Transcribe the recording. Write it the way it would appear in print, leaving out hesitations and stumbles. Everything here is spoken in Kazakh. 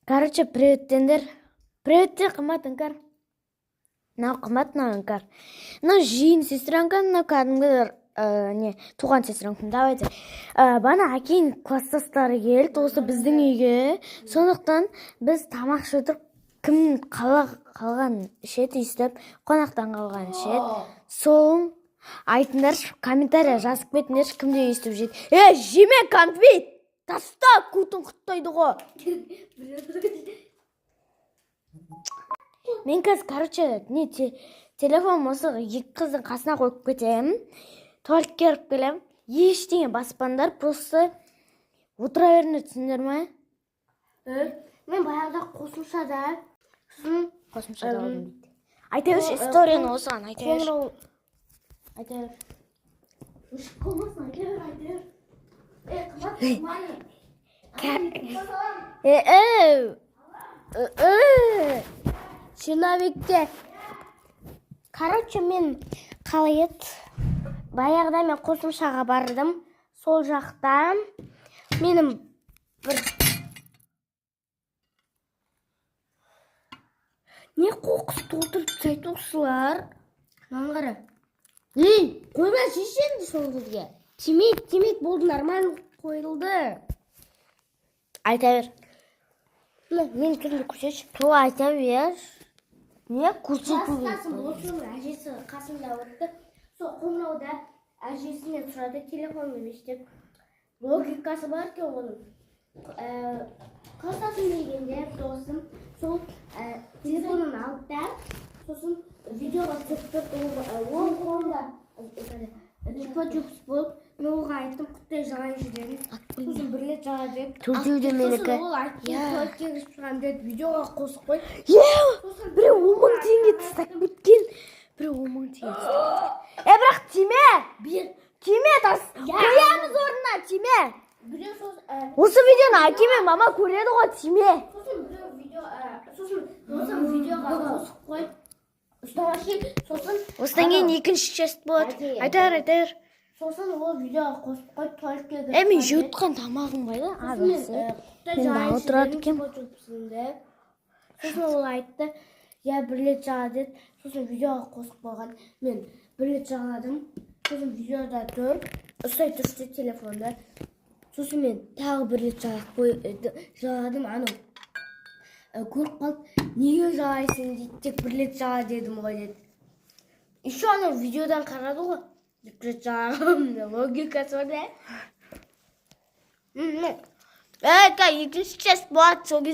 Короче, приветтендер. Приветтер, қымбат іңкәр. Мынау қымбат, мынау іңкәр. Мынау жиын сестренка, мынау кәдімгі туған сестренкам. Давайте. Бана әкейін класстастары келді осы біздің үйге. Сондықтан біз тамақ ішіп кім қалған ішеді естіп, қонақтан қалған ішеді. Соң айтыңдар, комментария жазып кетіңдер, кімде естіп жеді. Жеме конфет! Таста күтін құттайды ғой. Мен қазір, короче, телефон осы екі қыздың қасына қойып кетем. Туалет керіп келем. Ештеңе баспандар, просто отыра беріңдер, түсіндер ме? Мен баяғыда қосымшада алдым дейді. Айта берші, историяны осыған айта берші. Айта бер. Үшіп қалмасын, айта бер. Қымбат, Человекте. Короче, мен қалай еді? Баяғыда мен қосымшаға бардым. Сол жақта менің бір... Не қоқыс толтырып тастайды осылар? Маған қара. Қойма шешенді сол қызге. Тимейді болды, нормально қойылды. Айта бер. Мен кімді көрсетші? Ту айта бер. Не көрсету Қасым осының әжесі қасымда өтті. Сол қоңырауда әжесіне сұрады, телефон бермештеп. Логикасы бар ке оның. Қасасын дегенде досым сол телефонын алды да, сосын видеоға түсіп ол қолында чупа-чупс болып, мен оған айттым, құттай жалай жүрген. Сосын бір рет жала деді. Төртеуде менікі. Сосын ол айтты, туалеттен ішіп шығам деді, видеоға қосып қой. Біреу 10.000 теңге тастап кеткен. Біреу 10.000 теңге тастап кеткен. Бірақ тиме! Тиме тас! Қоямыз орнына, тиме! Осы видеоны әкеме мама көреді ғой, тиме! Сосын видеоға қосып қой. Осыдан кейін екінші часть болады. Айтар. Сосын ол видеоға қосып қой, туалетке кіріп. Мен жеуітқан тамағым байды. Мен да отырады кем. Сосын ол айтты, бір рет жала деді. Сосын видеоға қосып қойған. Мен бір рет жаладым. Сосын видеода тұр. Ұстай тұршты телефонда. Сосын мен тағы бір рет жаладым. Анау көріп қалды. Неге жалайсың дейді, тек бір рет жала дедім ғой деді. Еще анау видеодан қарады ғой. Бір рет жалағым. Логикасы бар да. Екінші часть болады.